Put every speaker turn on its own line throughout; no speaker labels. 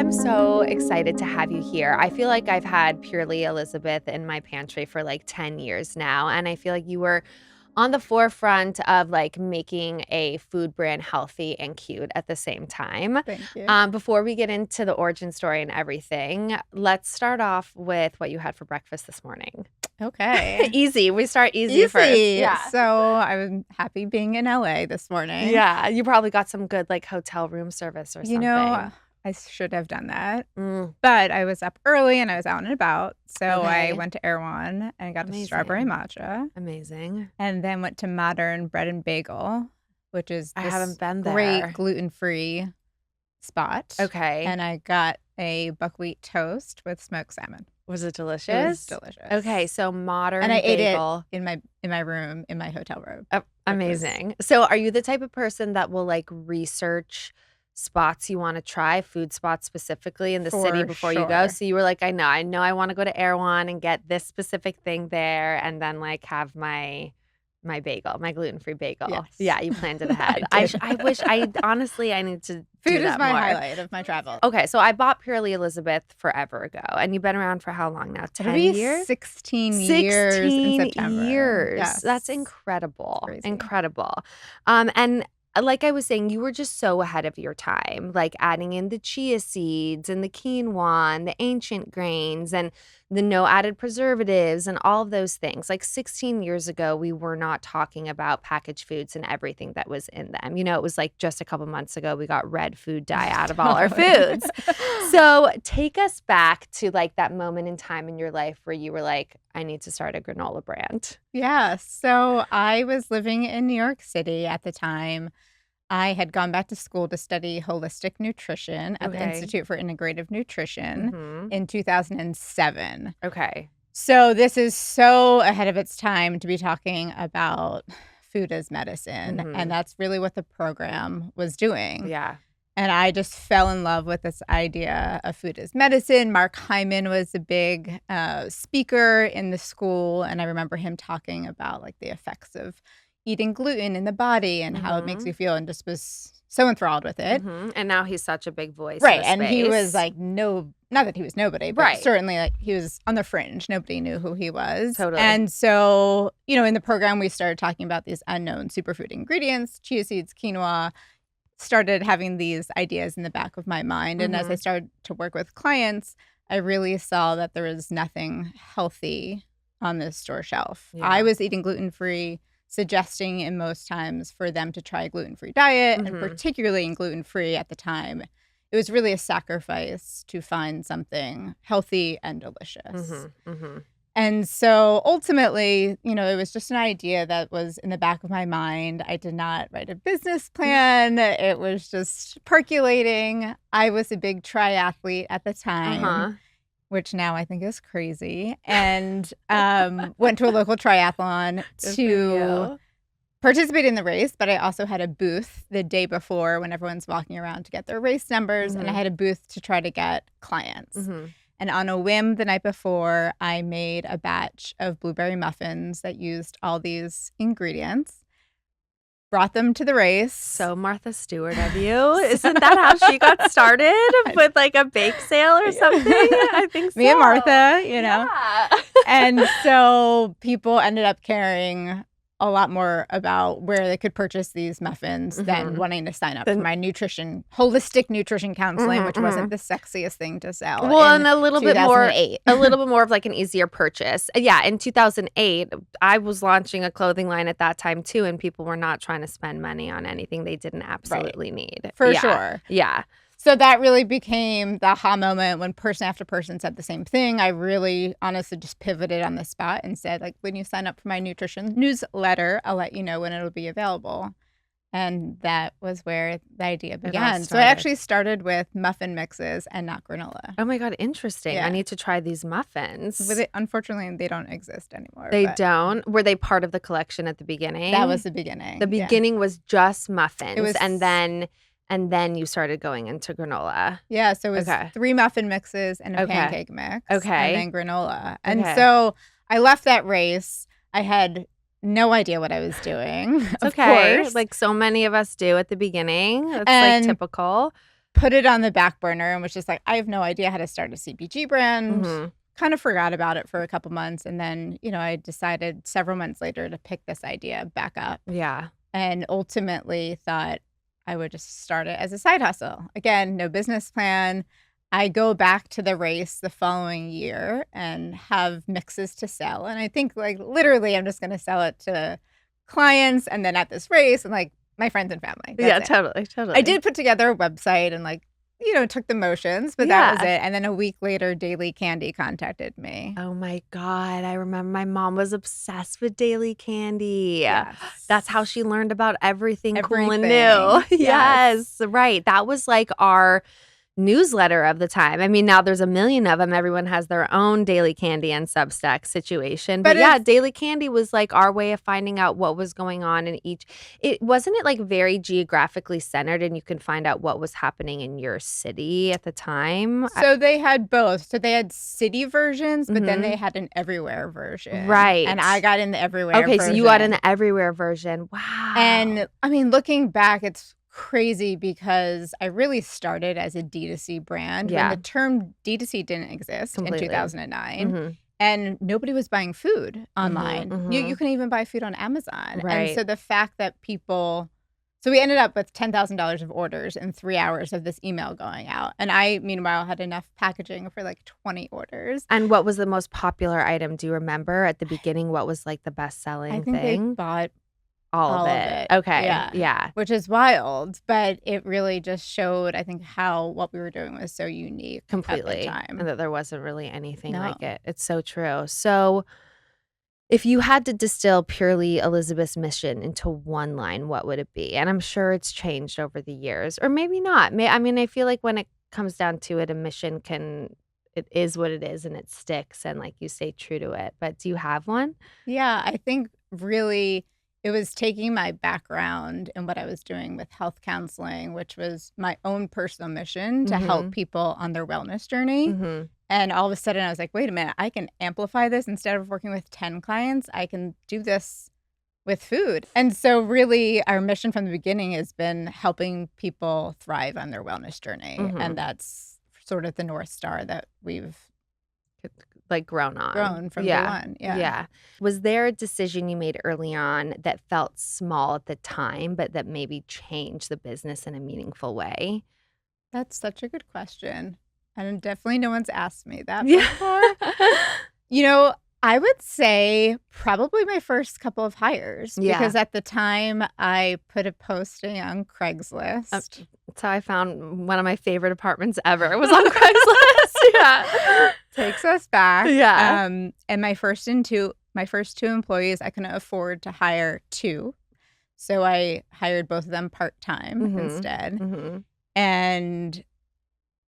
I'm so excited to have you here. I feel like I've had Purely Elizabeth in my pantry for like 10 years now, and I feel like you were on the forefront of like making a food brand healthy and cute at the same time.
Thank you.
Before we get into the origin story and everything, let's start off with what you had for breakfast this morning.
Okay.
Easy. We start easy first. Yeah.
So I'm happy being in LA this morning.
Yeah. You probably got some good like hotel room service or something.
You know, I should have done that. But I was up early and I was out and about. So I went to Erewhon and got a strawberry matcha.
Amazing.
And then went to Modern Bread and Bagel, which is
I haven't been there.
Great gluten-free spot.
Okay.
And I got a buckwheat toast with smoked salmon.
Was it delicious?
It was delicious.
Okay, so Modern
and I
Bagel.
ate it in my room in my hotel room.
Amazing. So are you the type of person that will like research spots you want to try, food spots specifically in the city before you go? So you were like, I know I want to go to Erewhon and get this specific thing there and then like have my bagel, my gluten-free bagel.
Yes.
Yeah, you planned it ahead. I wish honestly I need to
Food
do that
is my
more.
highlight of my travel.
Okay, so I bought Purely Elizabeth forever ago. And you've been around for how long now? 10 years?
16 years in September.
Years.
Yes.
That's incredible.
Crazy.
Incredible. And like I was saying, you were just so ahead of your time, like adding in the chia seeds and the quinoa and the ancient grains and the no added preservatives and all of those things. Like 16 years ago, we were not talking about packaged foods and everything that was in them. You know, it was like just a couple months ago, we got red food dye out of all our foods. So take us back to like that moment in time in your life where you were like, I need to start a granola brand.
Yeah. So I was living in New York City at the time. I had gone back to school to study holistic nutrition at the Institute for Integrative Nutrition in 2007.
Okay.
So this is so ahead of its time to be talking about food as medicine. And that's really what the program was doing.
Yeah.
And I just fell in love with this idea of food as medicine. Mark Hyman was a big speaker in the school. And I remember him talking about like the effects of eating gluten in the body and how it makes you feel, and just was so enthralled with it.
And now he's such a big voice.
Right. And he was like, not that he was nobody, but certainly like he was on the fringe. Nobody knew who he was.
Totally.
And so, you know, in the program, we started talking about these unknown superfood ingredients, chia seeds, quinoa, started having these ideas in the back of my mind. And as I started to work with clients, I really saw that there was nothing healthy on the store shelf.
Yeah.
I was eating gluten-free, suggesting in most times for them to try a gluten-free diet, and particularly in gluten-free at the time. It was really a sacrifice to find something healthy and delicious. And so ultimately, you know, it was just an idea that was in the back of my mind. I did not write a business plan. It was just percolating. I was a big triathlete at the time, which now I think is crazy, and went to a local triathlon to participate in the race. But I also had a booth the day before when everyone's walking around to get their race numbers, and I had a booth to try to get clients. And on a whim the night before, I made a batch of blueberry muffins that used all these ingredients, brought them to the race.
So Martha Stewart of you. Isn't that how she got started? With like a bake sale or something? I think so.
Me and Martha, you know.
Yeah.
And so people ended up caring a lot more about where they could purchase these muffins than wanting to sign up for my holistic nutrition counseling, which wasn't the sexiest thing to sell.
Well, and a little bit more of like an easier purchase. Yeah, in 2008, I was launching a clothing line at that time too, and people were not trying to spend money on anything they didn't absolutely need.
For sure.
Yeah.
So that really became the aha moment when person after person said the same thing. I really honestly just pivoted on the spot and said, like, when you sign up for my nutrition newsletter, I'll let you know when it'll be available. And that was where the idea began. So I actually started with muffin mixes and not granola.
Oh my God, interesting. Yeah. I need to try these muffins.
Unfortunately, they don't exist anymore.
They don't? Were they part of the collection at the beginning?
That was the beginning.
The beginning was just muffins. And then you started going into granola.
Yeah, so it was 3 muffin mixes and a pancake mix. And then granola. And so I left that race. I had no idea what I was doing. Of course.
Like so many of us do at the beginning. It's like typical.
put it on the back burner and was just like, I have no idea how to start a CPG brand. Kind of forgot about it for a couple months. And then, I decided several months later to pick this idea back up.
Yeah.
And ultimately thought I would just start it as a side hustle. Again, no business plan. I go back to the race the following year and have mixes to sell. And I think literally I'm just going to sell it to clients and then at this race and my friends and family. That's it.
Totally.
I did put together a website and took the motions, but that was it. And then a week later, Daily Candy contacted me.
Oh my God. I remember my mom was obsessed with Daily Candy.
Yes.
That's how she learned about everything cool and new. Yes. Right. That was our newsletter of the time. I mean, now there's a million of them. Everyone has their own Daily Candy and Substack situation. But yeah, Daily Candy was our way of finding out what was going on in each. It wasn't very geographically centered, and you can find out what was happening in your city at the time.
So they had both. So they had city versions, but then they had an everywhere version.
Right.
And I got in the everywhere version.
So you got in the everywhere version. Wow.
And I mean, looking back, it's crazy because I really started as a D2C brand when the term D2C didn't exist in 2009. And nobody was buying food online. You can even buy food on Amazon.
Right.
And so the fact that so we ended up with $10,000 of orders in 3 hours of this email going out. And I, meanwhile, had enough packaging for 20 orders.
And what was the most popular item? Do you remember at the beginning? What was the best selling thing?
I think they bought
all of it. Okay. Yeah.
Which is wild, but it really just showed, I think, how what we were doing was so unique
completely
at the time.
And that there wasn't really anything like it. It's so true. So if you had to distill purely Elizabeth's mission into one line, what would it be? And I'm sure it's changed over the years, or maybe not. I feel like when it comes down to it, a mission it is what it is and it sticks and you stay true to it. But do you have one?
Yeah, I think really it was taking my background and what I was doing with health counseling, which was my own personal mission to help people on their wellness journey. And all of a sudden I was like, wait a minute, I can amplify this. Instead of working with 10 clients, I can do this with food. And so really our mission from the beginning has been helping people thrive on their wellness journey. And that's sort of the North Star that we've
grown from
day one.
Yeah. Was there a decision you made early on that felt small at the time, but that maybe changed the business in a meaningful way?
That's such a good question. And definitely no one's asked me that before. I would say probably my first couple of hires because at the time I put a posting on Craigslist.
That's how I found one of my favorite apartments ever. It was on Craigslist. Yeah.
Takes us back.
Yeah.
And my first two employees, I couldn't afford to hire two. So I hired both of them part-time instead. And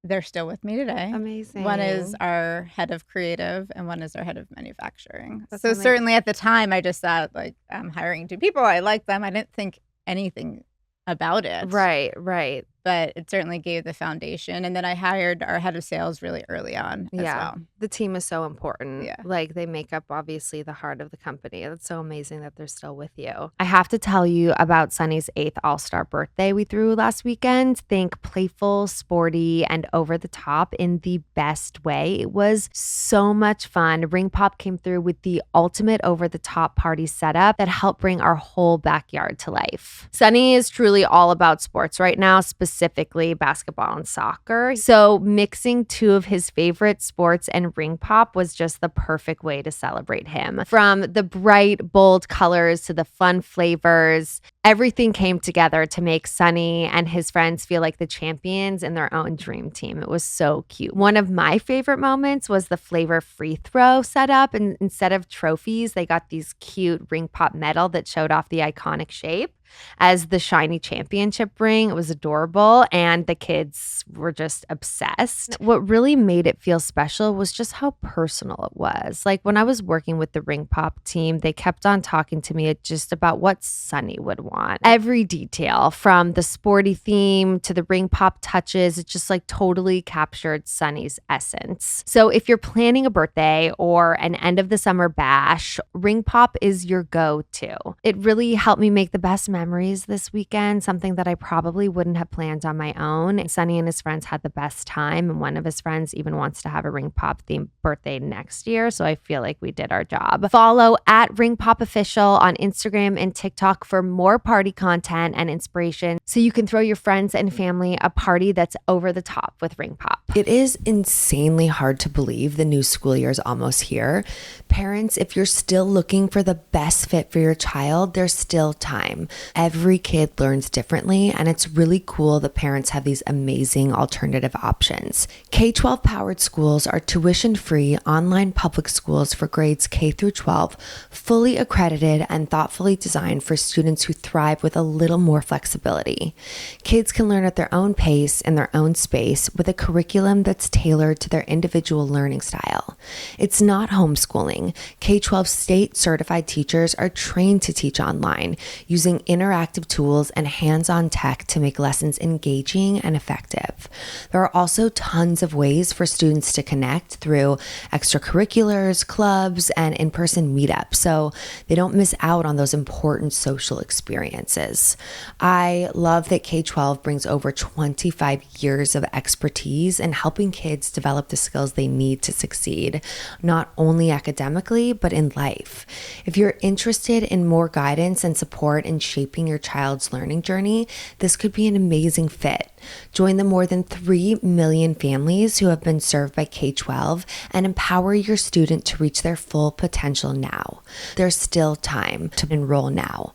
they're still with me today.
Amazing.
One is our head of creative and one is our head of manufacturing. That's amazing. Certainly at the time, I just thought I'm hiring two people. I like them. I didn't think anything about it.
Right.
But it certainly gave the foundation. And then I hired our head of sales really early on as well.
The team is so important.
Yeah.
They make up obviously the heart of the company. It's so amazing that they're still with you. I have to tell you about Sunny's 8th All-Star birthday we threw last weekend. Think playful, sporty, and over the top in the best way. It was so much fun. Ring Pop came through with the ultimate over-the-top party setup that helped bring our whole backyard to life. Sunny is truly all about sports right now, specifically basketball and soccer. So mixing two of his favorite sports and Ring Pop was just the perfect way to celebrate him. From the bright, bold colors to the fun flavors, everything came together to make Sunny and his friends feel like the champions in their own dream team. It was so cute. One of my favorite moments was the flavor free throw setup. And instead of trophies, they got these cute Ring Pop medal that showed off the iconic shape as the shiny championship ring. It was adorable, and the kids were just obsessed. What really made it feel special was just how personal it was. When I was working with the Ring Pop team, they kept on talking to me just about what Sunny would want. Every detail from the sporty theme to the ring pop touches, it just like totally captured Sunny's essence. So if you're planning a birthday or an end of the summer bash, ring pop is your go-to. It really helped me make the best memories this weekend, something that I probably wouldn't have planned on my own. Sunny and his friends had the best time, and one of his friends even wants to have a ring pop themed birthday next year, so I feel like we did our job. Follow at Ring Pop Official on Instagram and TikTok for more party content and inspiration so you can throw your friends and family a party that's over the top with Ring Pop. It is insanely hard to believe the new school year is almost here. Parents, if you're still looking for the best fit for your child, there's still time. Every kid learns differently, and it's really cool that parents have these amazing alternative options. K-12 powered schools are tuition-free online public schools for grades K through 12, fully accredited and thoughtfully designed for students who thrive with a little more flexibility. Kids can learn at their own pace in their own space with a curriculum that's tailored to their individual learning style. It's not homeschooling. K-12 state certified teachers are trained to teach online, using interactive tools and hands-on tech to make lessons engaging and effective. There are also tons of ways for students to connect through extracurriculars, clubs, and in-person meetups, so they don't miss out on those important social experiences. I love that K-12 brings over 25 years of expertise in helping kids develop the skills they need to succeed, not only academically, but in life. If you're interested in more guidance and support in shaping your child's learning journey, this could be an amazing fit. Join the more than 3 million families who have been served by K-12 and empower your student to reach their full potential now. There's still time to enroll now.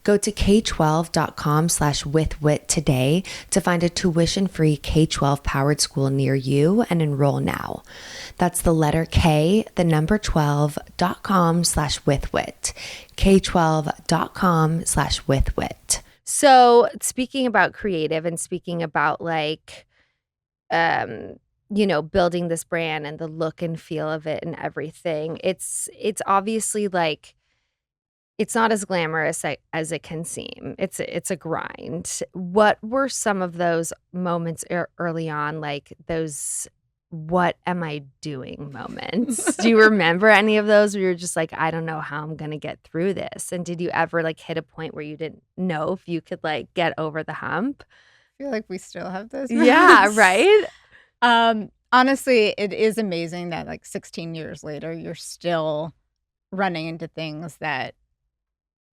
Go to k12.com/withwhit today to find a tuition-free K-12 powered school near you and enroll now. That's the letter K, the number 12.com/withwhit. k12.com/withwhit. So speaking about creative and speaking about building this brand and the look and feel of it and everything, it's obviously like, it's not as glamorous as it can seem. It's a grind. What were some of those moments early on, like those what am I doing moments? Do you remember any of those where you're just like, I don't know how I'm going to get through this? And did you ever like hit a point where you didn't know if you could like get over the hump?
I feel like we still have those
Yeah,
moments.
right?
Honestly, it is amazing that like 16 years later, you're still running into things that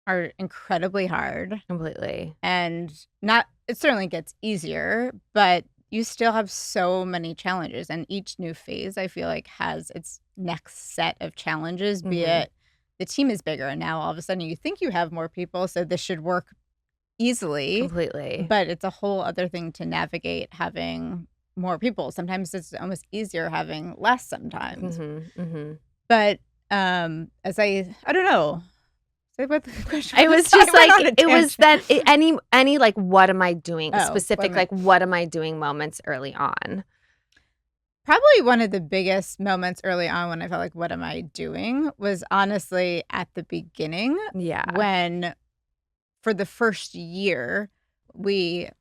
are incredibly hard.
Completely.
And it certainly gets easier, but you still have so many challenges. And each new phase, I feel like, has its next set of challenges, be it the team is bigger. And now all of a sudden you think you have more people, so this should work easily.
Completely.
But it's a whole other thing to navigate having more people. Sometimes it's almost easier having less sometimes. But as I don't know. Say what the question was.
It was just like, it was that any like, what am I doing? Specific, like, what am I doing moments early on?
Probably one of the biggest moments early on when I felt like, what am I doing? Was honestly at the beginning.
Yeah.
When for the first year,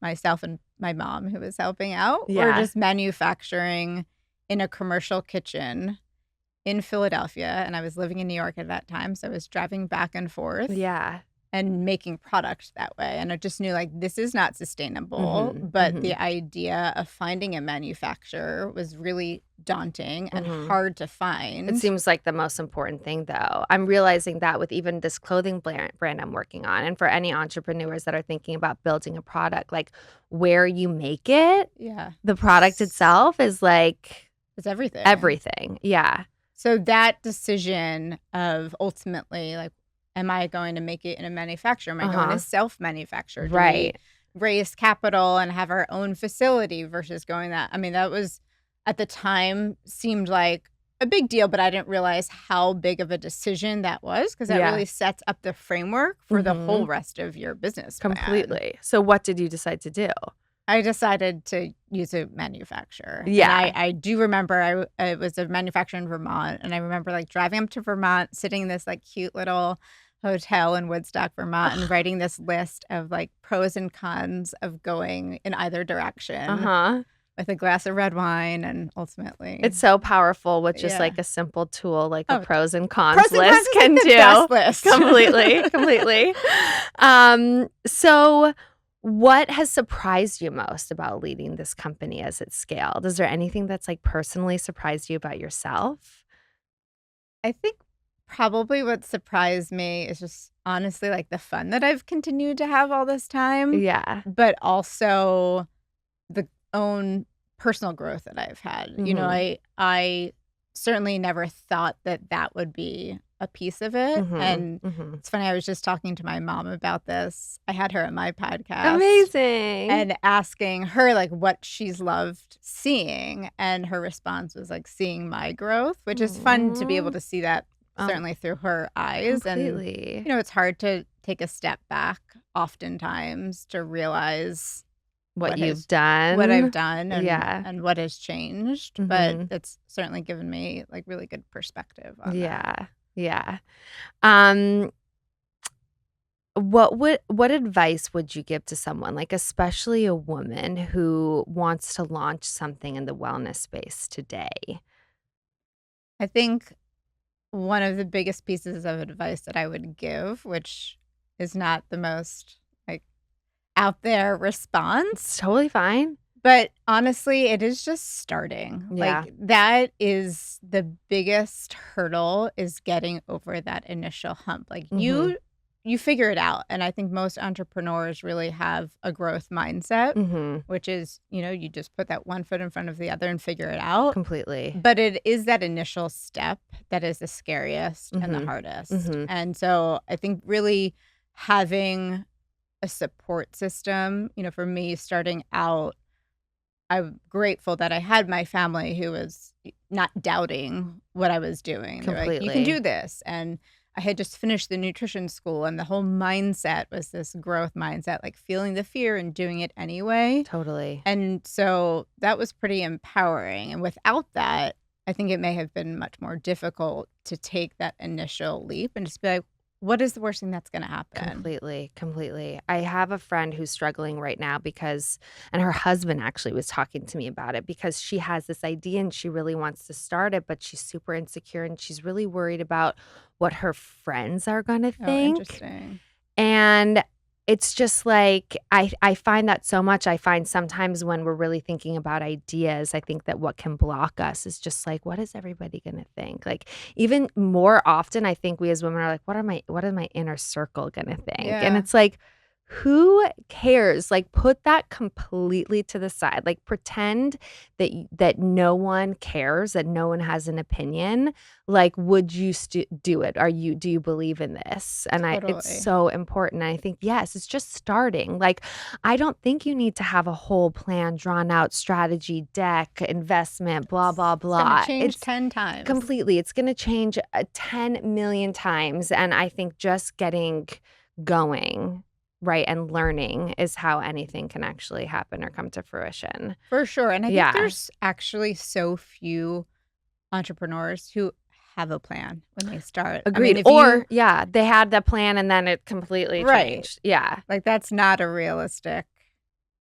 myself and my mom, who was helping out, were just manufacturing in a commercial kitchen in Philadelphia, and I was living in New York at that time, so I was driving back and forth and making product that way. And I just knew, like, this is not sustainable, but the idea of finding a manufacturer was really daunting and hard to find.
It seems like the most important thing, though. I'm realizing that with even this clothing brand I'm working on, and for any entrepreneurs that are thinking about building a product, like, where you make it, the product itself is like...
It's everything.
Everything, yeah.
So that decision of ultimately, like, am I going to make it in a manufacturer? Am I going to self-manufacture? Do we raise capital and have our own facility versus going that? I mean, that was, at the time, seemed like a big deal, but I didn't realize how big of a decision that was, because that really sets up the framework for the whole rest of your business plan.
Completely. So what did you decide to do?
I decided to use a manufacturer. Yeah. And I do remember it was a manufacturer in Vermont. And I remember like driving up to Vermont, sitting in this like cute little hotel in Woodstock, Vermont, and
Ugh.
writing this list of like pros and cons of going in either direction
Uh-huh.
with a glass of red wine, and
It's
ultimately,
so powerful with just
yeah.
like a simple tool, like a
Oh,
pros and cons
pros and cons
list
is like
can
the
do.
best list.
Completely, completely. So what has surprised you most about leading this company as it's scaled? Is there anything that's like personally surprised you about yourself?
I think probably what surprised me is just honestly like the fun that I've continued to have all this time,
Yeah.
but also the own personal growth that I've had.
Mhm.
I certainly never thought that that would be a piece of it.
Mhm.
And
Mhm.
it's funny, I was just talking to my mom about this. I had her on my podcast
Amazing.
and asking her like what she's loved seeing, and her response was like seeing my growth, which is fun to be able
Aw.
to see that
Um,
certainly through her eyes. And
completely.
it's hard to take a step back oftentimes to realize
What
what
you've
has what I've
done.
done
Yeah.
and what has changed, but
Mhm.
it's certainly given me like really good perspective on that.
Yeah. Yeah. Um, what advice would you give to someone, like especially a woman who wants to launch something in the wellness space today?
I think one of the biggest pieces of advice that I would give, which is not the most like out there
It's
response,
totally fine.
but honestly, it is just starting.
Yeah.
Like that is the biggest hurdle, is getting over that initial hump. Like
Mhm.
you figure it out. And I think most entrepreneurs really have a growth mindset,
Mhm.
which is, you just put that one foot in front of the other and figure it out.
Completely.
But it is that initial step that is the scariest and the
Mhm.
hardest.
Mhm.
And so I think really having a support system, for me starting out, I'm grateful that I had my family who was not doubting what I was doing. They're like, "You can
Completely.
do this." And I had just finished the nutrition school, and the whole mindset was this growth mindset, like feeling the fear and doing it anyway.
Totally.
And so that was pretty empowering. And without that, I think it may have been much more difficult to take that initial leap and just be like, what is the worst thing that's going to happen?
Completely, completely. I have a friend who's struggling right now because and her husband actually was talking to me about it because she has this idea and she really wants to start it, but she's super insecure and she's really worried about what her friends are gonna
Oh,
think.
interesting.
And it's just like I find that so much. I find sometimes when we're really thinking about ideas, I think that what can block us is just like, what is everybody gonna think? Like even more often, I think we as women are like, what are my inner circle gonna think? And
Yeah.
it's like, who cares? Like put that completely to the side. Like pretend that no one cares, that no one has an opinion. Like, would you do it? Do you believe in this? And it's
Totally.
so important. I think, yes, it's just starting. Like, I don't think you need to have a whole plan, drawn out strategy, deck, investment, blah, blah,
It's going to
blah.
change
It's
10 times.
completely, it's going to change 10 million times. And I think just getting going, right, and learning is how anything can actually happen or come to fruition.
For sure. And I think
Yeah.
there's actually so few entrepreneurs who have a plan when they start. I mean,
Agreed.
if you,
Or, yeah, they had the plan and then it completely
right,
changed. Yeah,
like that's not a realistic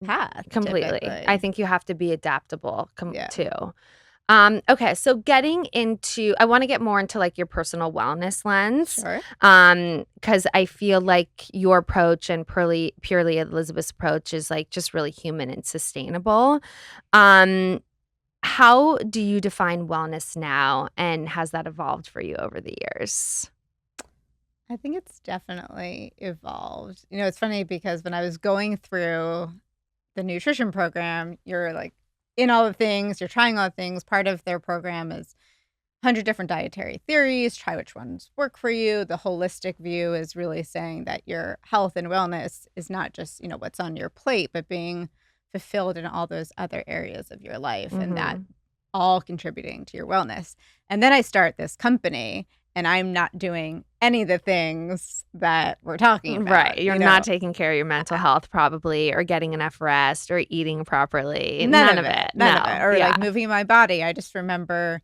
path
completely. I
typically.
think you have to be adaptable
Yeah.
too. Okay, so getting into I wanna get more into, like, your personal wellness lens,
Sure.
because I feel like your approach and purely Elizabeth's approach is, like, just really human and sustainable. Um, how do you define wellness now, and has that evolved for you over the years?
I think it's definitely evolved. It's funny because when I was going through the nutrition program, you're like in all the things, you're trying all the things. Part of their program is 100 different dietary theories, try which ones work for you. The holistic view is really saying that your health and wellness is not just, what's on your plate, but being fulfilled in all those other areas of your life, and that
Mhm.
all contributing to your wellness. And then I start this company and I'm not doing any of the things that we're talking
Right,
about,
you're not taking care of your mental health probably or getting enough rest or eating properly.
None
None
of
of
it,
it.
none of it.
No.
Or
Yeah.
like moving my body. I just remember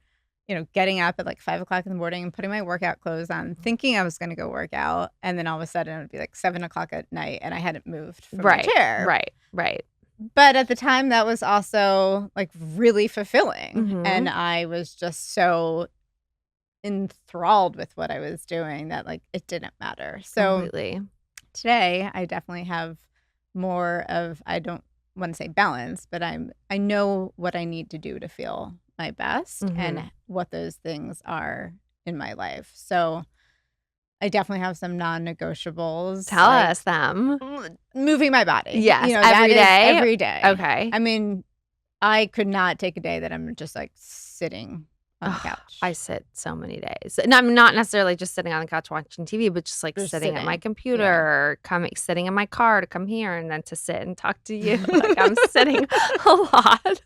getting up at like 5 o'clock in the morning and putting my workout clothes on, thinking I was going to go work out. And then all of a sudden it would be like 7 o'clock at night and I hadn't moved from my chair.
Right.
But at the time that was also like really fulfilling.
Mhm.
And I was just so enthralled with what I was doing that like it didn't matter. So
Completely.
today I definitely have more of, I don't want to say balance, but I know what I need to do to feel my best and what those things are in my life. So I definitely have some non-negotiables.
Tell us them.
Moving my body.
Yes,
that is
day?
every day.
Okay.
I mean, I could not take a day that I'm just like sitting on the couch.
I sit so many days. And I'm not necessarily just sitting on the couch watching TV, but just like
Just
sitting at my
sitting.
computer or sitting in my car to come here and then to sit and talk to you.
Yeah.
Like I'm sitting a lot.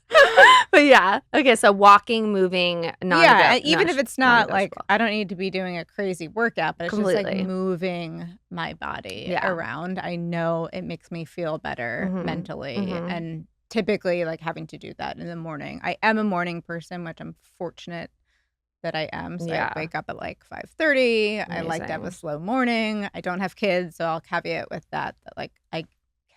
But yeah. Okay. So walking, moving,
Yeah, even if it's not like,
non-negotiable.
I don't need to be doing a crazy workout, but it's just like
Completely.
moving my body
Yeah.
around. I know it makes me feel better mentally. And typically like having to do that in the morning. I am a morning person, which I'm fortunate that I am. So I wake up at like 5:30. I like to have a
Amazing.
slow morning. I don't have kids, so I'll caveat with that like I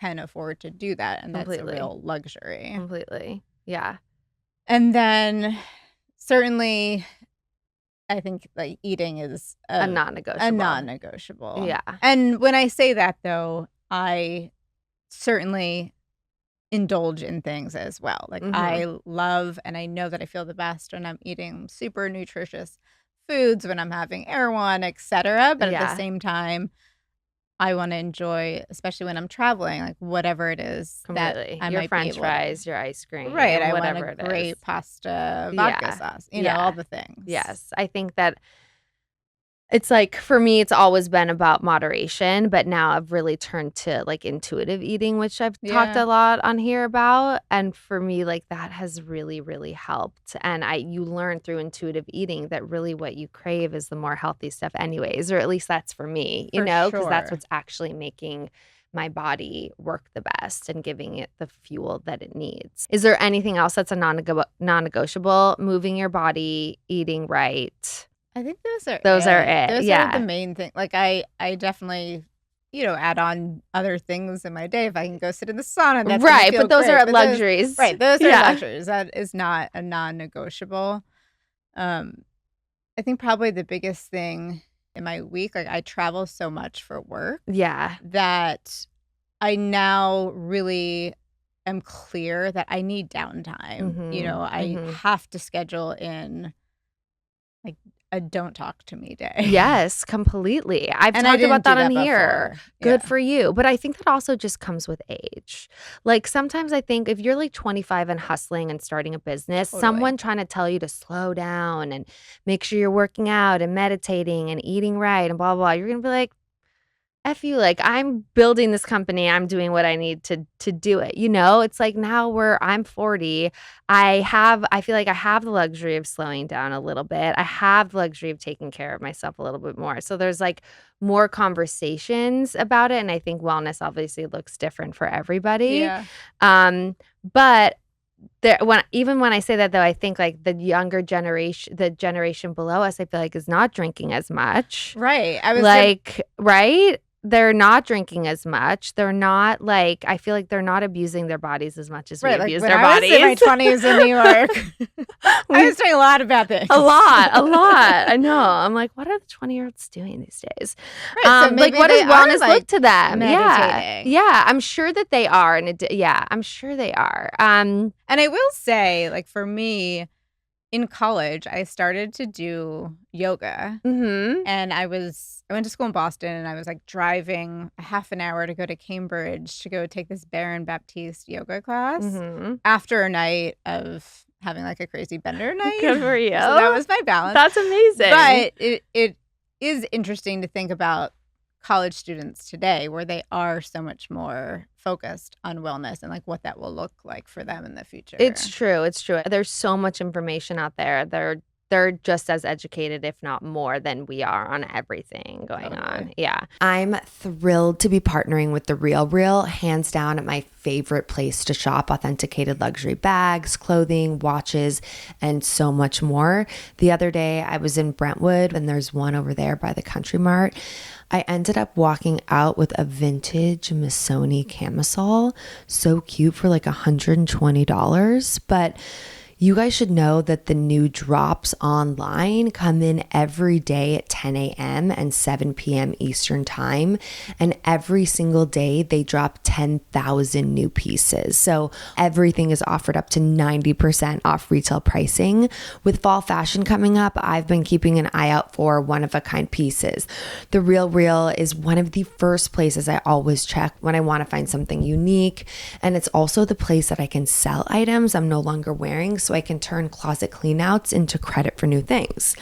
can afford to do that, and that's a
Completely.
real luxury.
Completely. Yeah.
And then certainly I think like eating is
A
a
non-negotiable.
non-negotiable.
Yeah.
And when I say that though, I certainly indulge in things as well. Like I love and I know that I feel the best when I'm eating super nutritious foods, when I'm having Erewhon, etc. But at the same time, I want to enjoy, especially when I'm traveling, like whatever it is
Completely.
that I
Your
might
French
be
fries, your ice cream,
right. I want
whatever
a
it is.
great pasta, vodka sauce, all the things.
Yes. I think that it's like, for me, it's always been about moderation, but now I've really turned to like intuitive eating, which I've talked a lot on here about. And for me, like that has really, really helped. And you learn through intuitive eating that really what you crave is the more healthy stuff anyways, or at least that's for me, because that's what's actually making my body work the best and giving it the fuel that it needs. Is there anything else that's a non-negotiable? Moving your body, eating right.
I think those are it.
Those are
the main thing. Like I definitely, add on other things in my day. If I can go sit in the sauna, that's gonna feel
but those
great.
are
But
luxuries.
those are luxuries. That is not a non-negotiable. I think probably the biggest thing in my week, like I travel so much for work.
Yeah.
That I now really am clear that I need downtime. I have to schedule in like a don't talk to me day.
Yes, completely. I've
And
talked about that on
before.
here. Good for you. But I think that also just comes with age. Like sometimes I think if you're like 25 and hustling and starting a business, someone trying to tell you to slow down and make sure you're working out and meditating and eating right and blah, blah, you're going to be like, F you, like I'm building this company. I'm doing what I need to do it. It's like now I'm 40. I feel like I have the luxury of slowing down a little bit. I have the luxury of taking care of myself a little bit more. So there's like more conversations about it. And I think wellness obviously looks different for everybody.
Yeah.
But even when I say that though, I think like the younger generation, the generation below us, I feel like is not drinking as much.
Right. I was
right? They're not drinking as much. They're not like, I feel like they're not abusing their bodies as much as we abuse their bodies.
I was in my 20s in New York. I was doing a lot of bad things.
A lot. I know. I'm like, what are the 20-years doing these days?
Right, so
like, what does wellness look to them?
Meditating.
Yeah. I'm sure that they are. I'm sure they are.
And I will say, like, for me, in college, I started to do yoga. And I went to school in Boston, and I was like driving a half an hour to go to Cambridge to go take this Baron Baptiste yoga class after a night of having like a crazy bender night.
Good for you.
So that was my balance.
That's amazing.
But it is interesting to think about college students today, where they are so much more focused on wellness and like what that will look like for them in the future.
It's true. There's so much information out there. they're just as educated, if not more, than we are on everything going on. Yeah. I'm thrilled to be partnering with the RealReal, hands down my favorite place to shop authenticated luxury bags, clothing, watches, and so much more. The other day I was in Brentwood, and there's one over there by the Country Mart. I ended up walking out with a vintage Missoni camisole. So cute for like $120. But you guys should know that the new drops online come in every day at 10 a.m. and 7 p.m. Eastern time. And every single day they drop 10,000 new pieces. So everything is offered up to 90% off retail pricing. With fall fashion coming up, I've been keeping an eye out for one-of-a-kind pieces. The RealReal is one of the first places I always check when I want to find something unique. And it's also the place that I can sell items I'm no longer wearing, so I can turn closet cleanouts into credit for new things.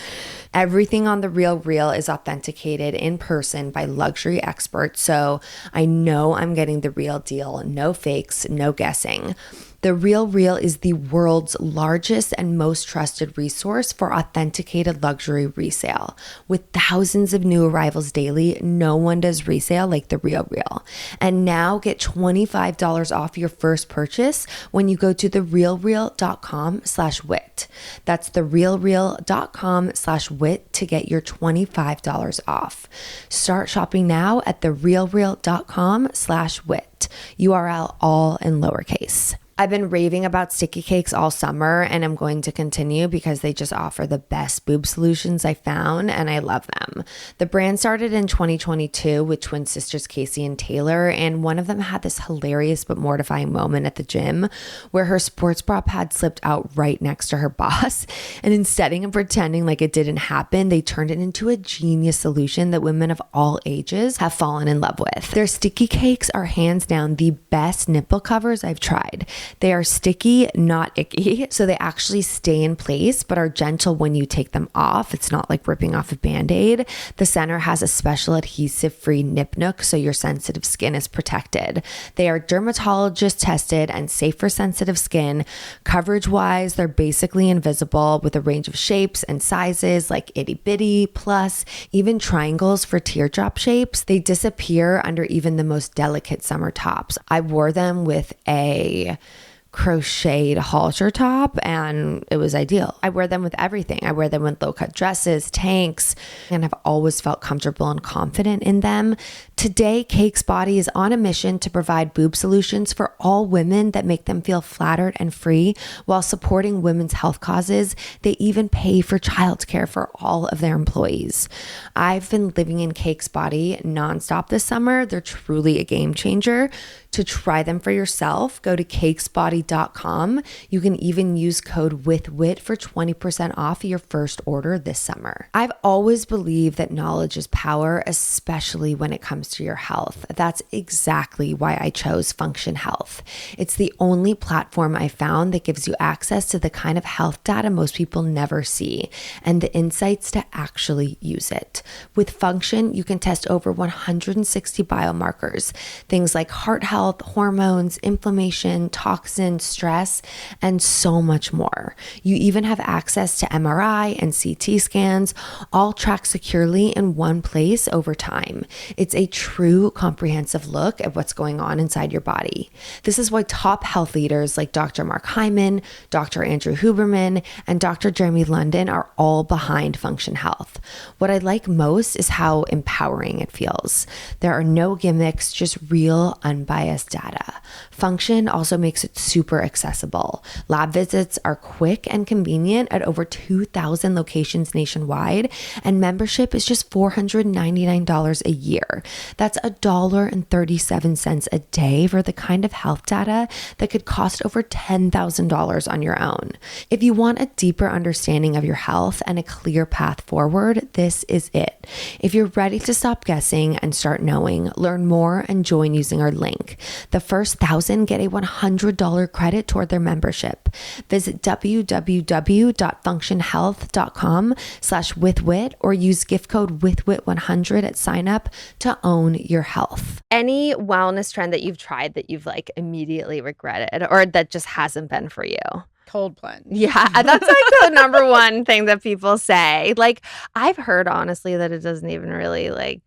Everything on the RealReal is authenticated in person by luxury experts, so I know I'm getting the real deal. No fakes, no guessing. The RealReal is the world's largest and most trusted resource for authenticated luxury resale. With thousands of new arrivals daily, no one does resale like the RealReal. And now get $25 off your first purchase when you go to therealreal.com/wit. That's therealreal.com/wit to get your $25 off. Start shopping now at therealreal.com/wit. URL all in lowercase. I've been raving about sticky cakes all summer, and I'm going to continue because they just offer the best boob solutions I found, and I love them. The brand started in 2022 with twin sisters Casey and Taylor, and one of them had this hilarious but mortifying moment at the gym where her sports bra pad slipped out right next to her boss, and instead of pretending like it didn't happen, they turned it into a genius solution that women of all ages have fallen in love with. Their sticky cakes are hands down the best nipple covers I've tried. They are sticky, not icky, so they actually stay in place but are gentle when you take them off. It's not like ripping off a Band-Aid. The center has a special adhesive-free nip nook so your sensitive skin is protected. They are dermatologist tested and safe for sensitive skin. Coverage-wise, they're basically invisible with a range of shapes and sizes like itty-bitty, plus even triangles for teardrop shapes. They disappear under even the most delicate summer tops. I wore them with a crocheted halter top and it was ideal. I wear them with everything. I wear them with low cut dresses, tanks, and I've always felt comfortable and confident in them. Today, Cakes Body is on a mission to provide boob solutions for all women that make them feel flattered and free while supporting women's health causes. They even pay for childcare for all of their employees. I've been living in Cakes Body nonstop this summer. They're truly a game changer. To try them for yourself, go to cakesbody.com. You can even use code WITHWIT for 20% off your first order this summer. I've always believed that knowledge is power, especially when it comes to your health. That's exactly why I chose Function Health. It's the only platform I found that gives you access to the kind of health data most people never see and the insights to actually use it. With Function, you can test over 160 biomarkers, things like heart health, hormones, inflammation, toxins, stress, and so much more. You even have access to MRI and CT scans, all tracked securely in one place over time. It's a true comprehensive look at what's going on inside your body. This is why top health leaders like Dr. Mark Hyman, Dr. Andrew Huberman, and Dr. Jeremy London are all behind Function Health. What I like most is how empowering it feels. There are no gimmicks, just real, unbiased data. Function also makes it super accessible. Lab visits are quick and convenient at over 2,000 locations nationwide, and membership is just $499 a year. That's $1.37 a day for the kind of health data that could cost over $10,000 on your own. If you want a deeper understanding of your health and a clear path forward, this is it. If you're ready to stop guessing and start knowing, learn more and join using our link. The first 1,000 get a $100 credit toward their membership. Visit www.functionhealth.com/withwit or use gift code withwit100 at sign up to own your health. Any wellness trend that you've tried that you've like immediately regretted or that just hasn't been for you?
cold plunge.
Yeah, that's like the number one thing that people say. Like, I've heard honestly that it doesn't even really like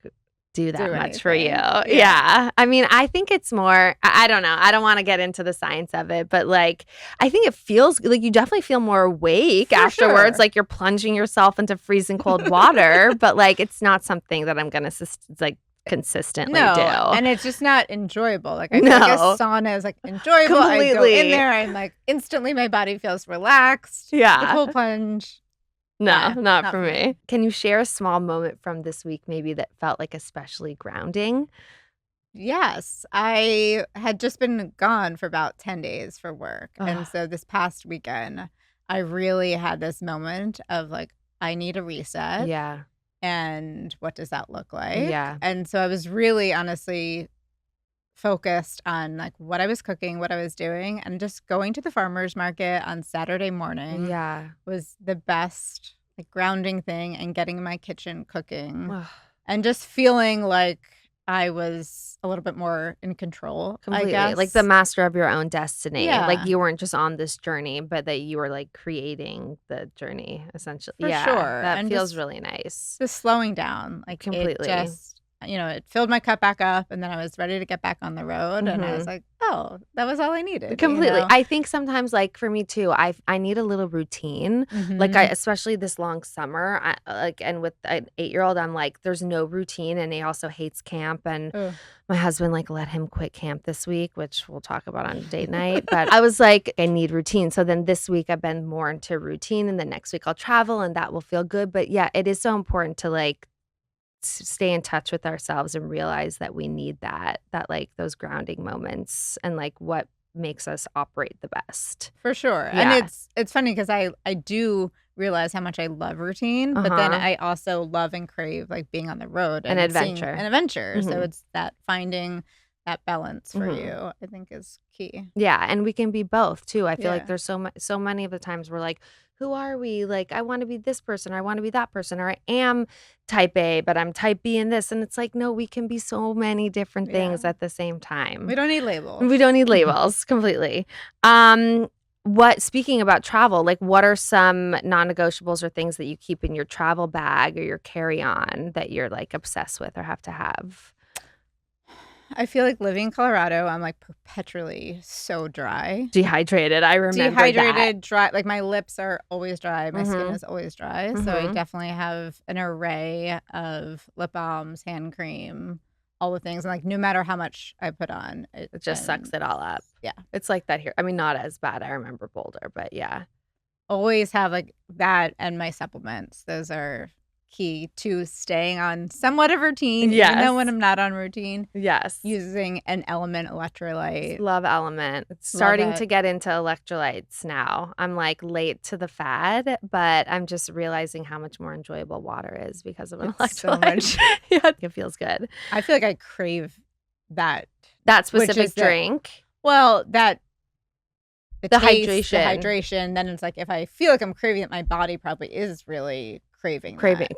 do that
Do
much for you.
anything.
Yeah. I mean, I think it's more, I don't know. I don't want to get into the science of it, but like, I think it feels like you definitely feel more awake
For
afterwards.
sure.
Like you're plunging yourself into freezing cold water, but like, it's not something that I'm going to like consistently
No,
do.
and it's just not enjoyable. Like I feel like a
No.
sauna is like enjoyable. I go
Completely.
in there and like instantly my body feels relaxed. The
Yeah.
cold plunge.
No,
Nah,
not for me. Can you share a small moment from this week maybe that felt like especially grounding?
Yes, I had just been gone for about 10 days for work.
Ugh.
And so this past weekend, I really had this moment of like, I need a reset.
Yeah.
And what does that look like?
Yeah.
And so I was really honestly focused on like what I was cooking, what I was doing, and just going to the farmer's market on Saturday morning
Yeah.
was the best like grounding thing, and getting in my kitchen cooking
Ugh.
and just feeling like I was a little bit more in control,
Completely.
I guess.
Like the master of your own destiny. Like
Yeah.
you weren't just on this journey, but that you were like creating the journey essentially.
For
Yeah.
sure.
That
And
feels
just
really nice.
Just slowing down. Like
Completely.
it just, it filled my cup back up, and then I was ready to get back on the road, and I was like, oh, that was all I needed.
Completely. I think sometimes like for me too, I need a little routine. Like I,
Mhm.
especially this long summer, and with an 8-year-old, I'm like, there's no routine, and he also hates camp. And
Ugh.
my husband like let him quit camp this week, which we'll talk about on date night. But I was like, I need routine. So then this week I've been more into routine, and then next week I'll travel, and that will feel good. But yeah, it is so important to like stay in touch with ourselves and realize that we need that like those grounding moments and like what makes us operate the best.
For sure.
Yeah.
And it's funny because I do realize how much I love routine, but then I also love and crave like being on the road
An
and seeing
adventure.
an adventure. So
Mhm.
it's that finding that balance for
Mhm.
you, I think, is key.
Yeah, and we can be both too. I feel like
Yeah.
there's so many of the times we're like, who are we? Like, I want to be this person, or I want to be that person, or I am type A, but I'm type B in this. And it's like, no, we can be so many different things
Yeah.
at the same time.
We don't need labels.
We don't need labels completely. Speaking about travel, like what are some non-negotiables or things that you keep in your travel bag or your carry-on that you're like obsessed with or have to have?
I feel like living in Colorado, I'm like perpetually so dry.
Dehydrated. I remember that.
Dehydrated, dry. Like my lips are always dry. My skin
Mhm.
is always dry. So I
Mhm.
definitely have an array of lip balms, hand cream, all the things. And like no matter how much I put on,
It just sucks it all up.
Yeah.
It's like that here. I mean, not as bad. I remember Boulder, but yeah.
Always have like that and my supplements. Those are key to staying on somewhat of routine. Even though when
Yes.
I'm not on routine,
Yes.
using an element electrolyte.
Love Element. It's starting
it.
to get into electrolytes now. I'm like late to the fad, but I'm just realizing how much more enjoyable water is because of an
It's so
electrolyte.
much.
Yeah, it feels good.
I feel like I crave that.
That
Which
specific
is the-
drink.
Well, that
The
taste,
hydration.
the hydration. Then it's like if I feel like I'm craving it, my body probably is really craving
Craving
that.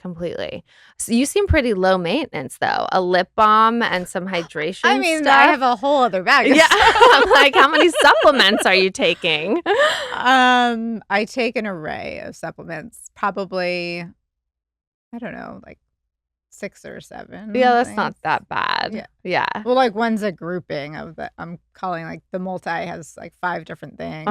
completely. So you seem pretty low maintenance though. A lip balm and some hydration
I mean,
stuff.
I have a whole other bag. Of
Yeah.
stuff.
I'm like, how many supplements are you taking?
I take an array of supplements. Probably, I don't know, like 6 or 7.
Yeah, that's
things.
not that bad. Yeah.
Well, like one's a grouping of the. I'm calling like the multi has like 5 different things.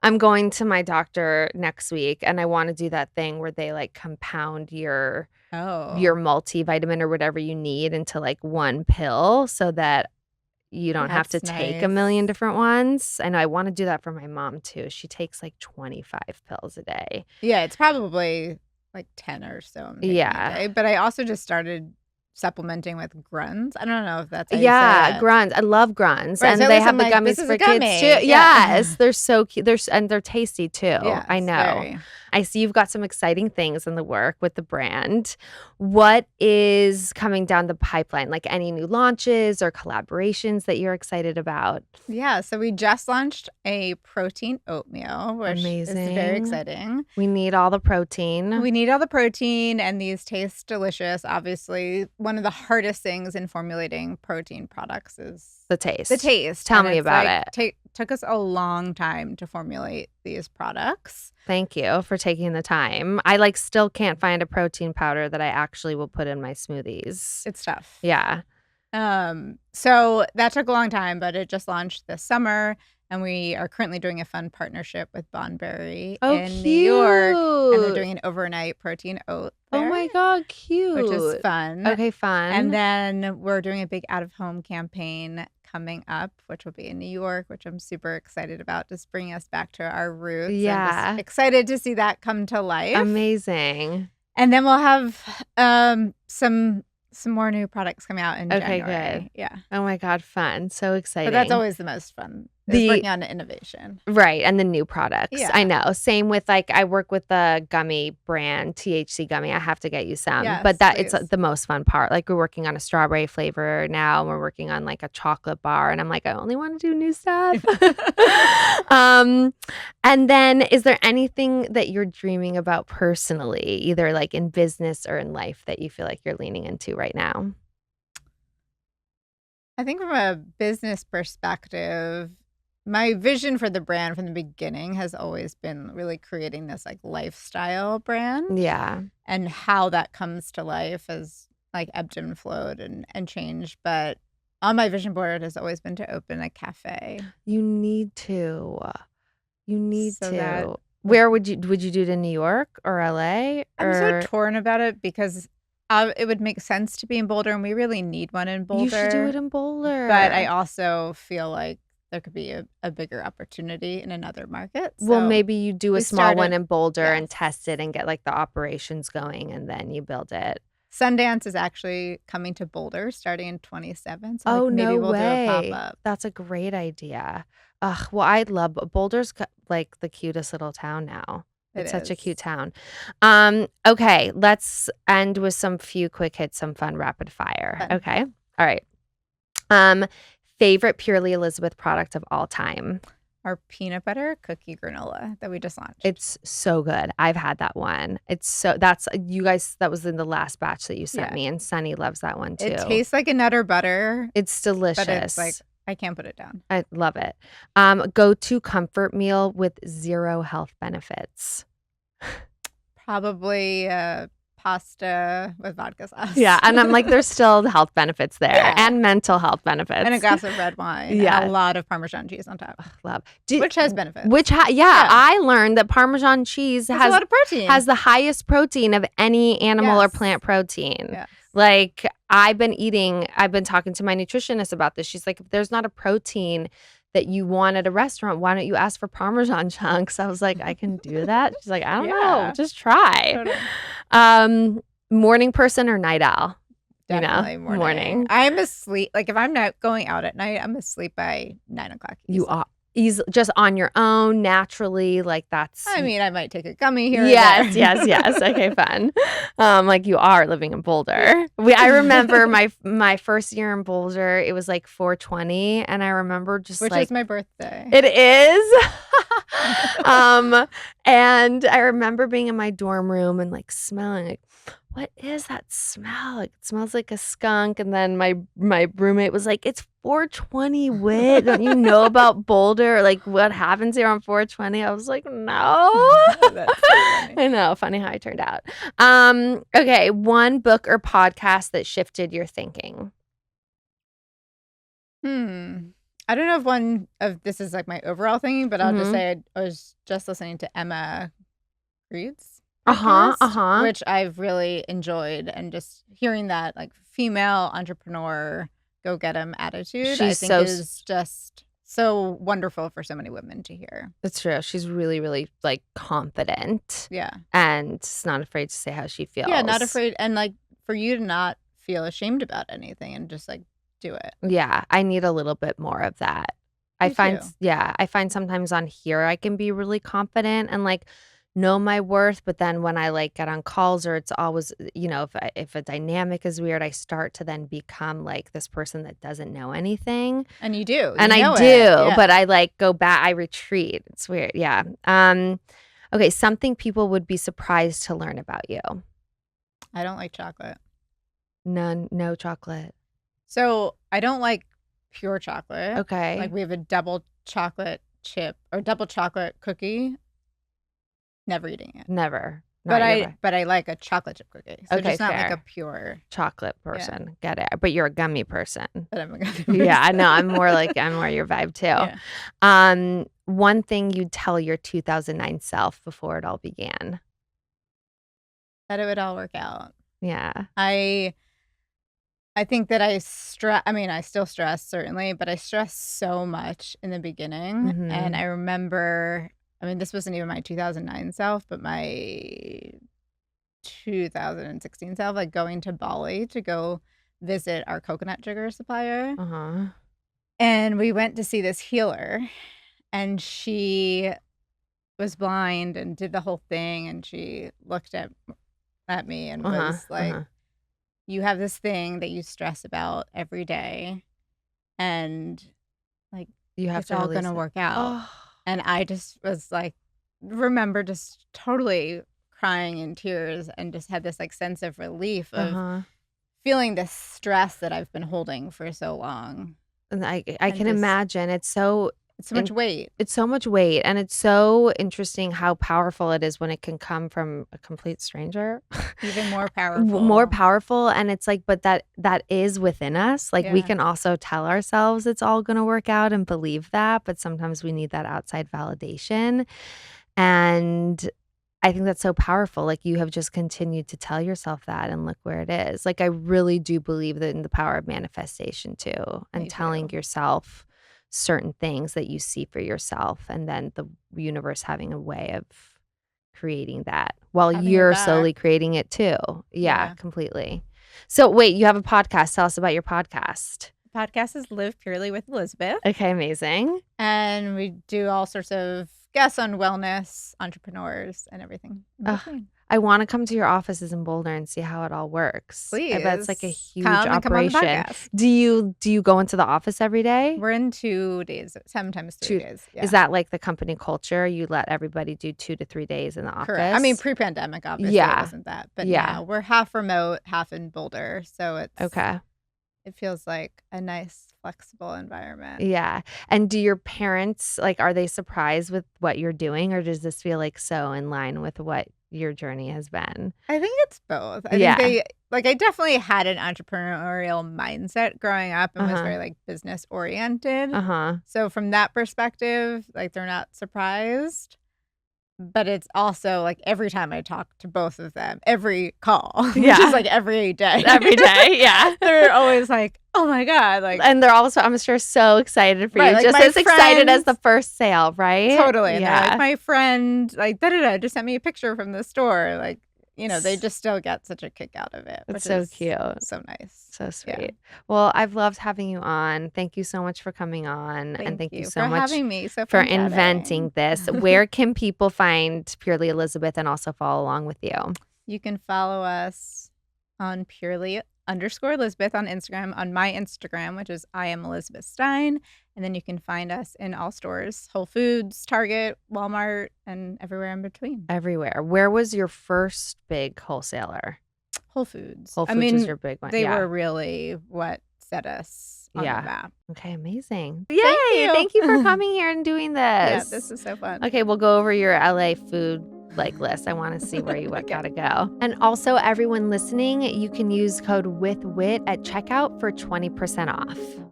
I'm going to my doctor next week, and I want to do that thing where they like compound your multivitamin or whatever you need into like one pill so that you don't have to
That's
take a million
nice.
different ones. I know I want to do that for my mom too. She takes like 25 pills a day.
Yeah, it's probably like 10 or so. I'm taking a day. But I also just started supplementing with Gruns. I don't know if that's how you say it.
Gruns. I love Gruns,
Right,
and
so at
they
least
have
I'm
the
like,
gummies
this is
for
a
kids
gummy.
too.
Yeah.
Yes, they're so cute. And they're tasty too.
Yes,
I know.
very.
I see you've got some exciting things in the work with the brand. What is coming down the pipeline? Like any new launches or collaborations that you're excited about?
Yeah, so we just launched a protein oatmeal, which is very
Amazing.
exciting.
We need all the protein.
We need all the protein, and these taste delicious. Obviously, one of the hardest things in formulating protein products is
The taste.
the taste.
Tell
And
me
it's
about
like,
it.
took us a long time to formulate these products.
Thank you for taking the time. I like still can't find a protein powder that I actually will put in my smoothies.
It's tough.
Yeah.
So that took a long time, but it just launched this summer, and we are currently doing a fun partnership with Bonberry
Oh,
in New York, and they're
cute.
doing an overnight protein oat
Oh
there,
my God, cute.
which is fun.
Okay,
And
fun.
then we're doing a big out-of-home campaign coming up, which will be in New York, which I'm super excited about, just bringing us back to our roots. I'm
Yeah.
just excited to see that come to life.
Amazing.
And then we'll have some more new products coming out in
Okay,
January.
good.
Yeah.
Oh my God, fun. So exciting.
But that's always the most fun, is working on innovation.
Right, and the new products.
Yeah.
I know. Same with like I work with the gummy brand, THC gummy. I have to get you some.
Yes,
but it's
please.
the most fun part. Like we're working on a strawberry flavor now, and we're working on like a chocolate bar, and I'm like, I only want to do new stuff. And then is there anything that you're dreaming about personally, either like in business or in life, that you feel like you're leaning into right now?
I think from a business perspective, my vision for the brand from the beginning has always been really creating this like lifestyle brand,
Yeah.
and how that comes to life has like ebbed and flowed and changed. But on my vision board has always been to open a cafe.
You need to. You need
So
to.
that
Where would you do it, in New York or LA?
I'm so
Or
torn about it because it would make sense to be in Boulder, and we really need one in
you should do
Boulder.
it in Boulder.
But I also feel like there could be a bigger opportunity in another market.
Well,
So
maybe you do a
we
small one
started-
in Boulder and
yes.
test it and get like the operations going, and then you build it.
Sundance is actually coming to Boulder starting in 27. So
Oh,
like maybe
no
we'll do a
way.
pop-up.
That's a great idea. Ugh, well, I love Boulder's like the cutest little town now. It's such a cute town. Okay, let's end with some few quick hits, some fun rapid fire.
Fun.
Okay. All right. Favorite Purely Elizabeth product of all time?
Our peanut butter cookie granola that we just launched.
It's so good. I've had that one. That's you guys, that was in the last batch that you sent me, and Sunny loves that one too.
It tastes like a Nutter butter.
It's delicious.
But it's like, I can't put it down.
I love it. Go-to comfort meal with zero health benefits.
Probably pasta with vodka sauce.
Yeah, and I'm like, there's still health benefits there, and mental health benefits.
And a glass of red wine.
Yeah.
And a lot of Parmesan cheese on top.
Ugh, love.
Which has benefits.
I learned that Parmesan cheese
has a lot of protein.
Has the highest protein of any animal or plant protein.
Yes.
Like I've been talking to my nutritionist about this. She's like, if there's not a protein that you want at a restaurant, why don't you ask for Parmesan chunks? I was like, I can do that. She's like, I don't know, just try.
Totally.
Morning person or night owl?
Definitely morning. I'm asleep. Like if I'm not going out at night, I'm asleep by 9 o'clock.
You are just on your own naturally. Like that's.
I mean, I might take a gummy here.
Yes. Okay, fun. Like you are living in Boulder. I remember my first year in Boulder. It was like 420, and I remember
which is my birthday.
It is. And I remember being in my dorm room and like smelling like, what is that smell? Like, it smells like a skunk. And then my roommate was like, it's 420, Whit. Don't you know about Boulder? Like, what happens here on 420? I was like, no.
That's so funny.
I know. Funny how I turned out. Okay. One book or podcast that shifted your thinking.
I don't know if one of this is like my overall thing, but I'll just say I was just listening to Emma Reed's podcast, which I've really enjoyed, and just hearing that like female entrepreneur go get 'em attitude, I think is just so wonderful for so many women to hear.
It's true. She's really, really like confident.
Yeah.
And not afraid to say how she feels.
Yeah, not afraid. And like for you to not feel ashamed about anything and just like do it.
Yeah, I need a little bit more of that. I find sometimes on here I can be really confident and like know my worth, but then when I like get on calls or it's always, if a dynamic is weird, I start to then become like this person that doesn't know anything.
And you do.
And I do, but I like go back, I retreat. It's weird. Yeah. Okay, something people would be surprised to learn about you.
I don't like chocolate.
No chocolate.
So I don't like pure chocolate.
Okay.
Like we have a double chocolate chip or double chocolate cookie, never eating it.
Never.
But
Not your
I like a chocolate chip cookie. So
Okay,
just not like a
fair.
pure
Chocolate person. Get it. But you're a gummy person.
but I'm a gummy
Yeah, I
person.
know. I'm more your vibe too.
Yeah.
One thing you'd tell your 2009 self before it all began.
That it would all work out.
Yeah.
I think that I still stress certainly, but I stressed so much in the beginning. And I remember, this wasn't even my 2009 self, but my 2016 self, like going to Bali to go visit our coconut sugar supplier.
Uh-huh.
And we went to see this healer, and she was blind and did the whole thing. And she looked at me and was like, you have this thing that you stress about every day, and like
You have
it's
to
all
release
gonna
it.
work out.
Oh.
And I just was like, remember just totally crying in tears and just had this like sense of relief of feeling this stress that I've been holding for so long.
And I can imagine. It's so
much weight.
It's so much weight, and it's so interesting how powerful it is when it can come from a complete stranger.
Even more powerful.
More powerful, and it's like, but that is within us. Like we can also tell ourselves it's all going to work out and believe that, but sometimes we need that outside validation. And I think that's so powerful. Like you have just continued to tell yourself that, and look where it is. Like I really do believe that in the power of manifestation too, and telling yourself certain things that you see for yourself, and then the universe having a way of creating that while you're slowly creating it too. Yeah, completely. So wait, you have a podcast. Tell us about your podcast.
The podcast is Live Purely with Elizabeth.
Okay, amazing.
And we do all sorts of guests on wellness, entrepreneurs, and everything in between.
I want to come to your offices in Boulder and see how it all works.
Please.
I bet it's like a huge
come
operation.
And come on the podcast.
Do you go into the office every day?
We're in 2 days, sometimes 3 days. Yeah.
Is that like the company culture? You let everybody do 2 to 3 days in the office?
Correct. Pre-pandemic, obviously, it wasn't that. But now we're half remote, half in Boulder. So it feels like a nice, flexible environment.
Yeah. And do your parents, like, are they surprised with what you're doing, or does this feel like so in line with what your journey has been?
I think it's both. I think I definitely had an entrepreneurial mindset growing up and was very like business oriented. So from that perspective, like they're not surprised. But it's also like every time I talk to both of them, every call, which is like every day.
Every day, yeah.
They're always like, oh my God. Like,
and they're also, I'm sure, so excited for you.
Like
just as excited as the first sale, right?
Totally. And like, my friend, like, just sent me a picture from the store. Like, they just still get such a kick out of it.
It's so cute.
So nice.
So sweet. Yeah. Well, I've loved having you on. Thank you so much for coming on.
And
thank you so much
having me. So
for inventing this. Where can people find Purely Elizabeth and also follow along with you?
You can follow us on Purely_Elizabeth on Instagram, on my Instagram, which is I am Elizabeth Stein. And then you can find us in all stores, Whole Foods, Target, Walmart, and everywhere in between.
Everywhere. Where was your first big wholesaler?
Whole Foods.
Whole Foods is your big one.
They were really what set us on the map.
Okay, amazing. Yay! Thank you for coming here and doing this.
Yeah, this is so fun.
Okay, we'll go over your LA food list. I want to see where you gotta go. And also, everyone listening, you can use code WITH at checkout for 20% off.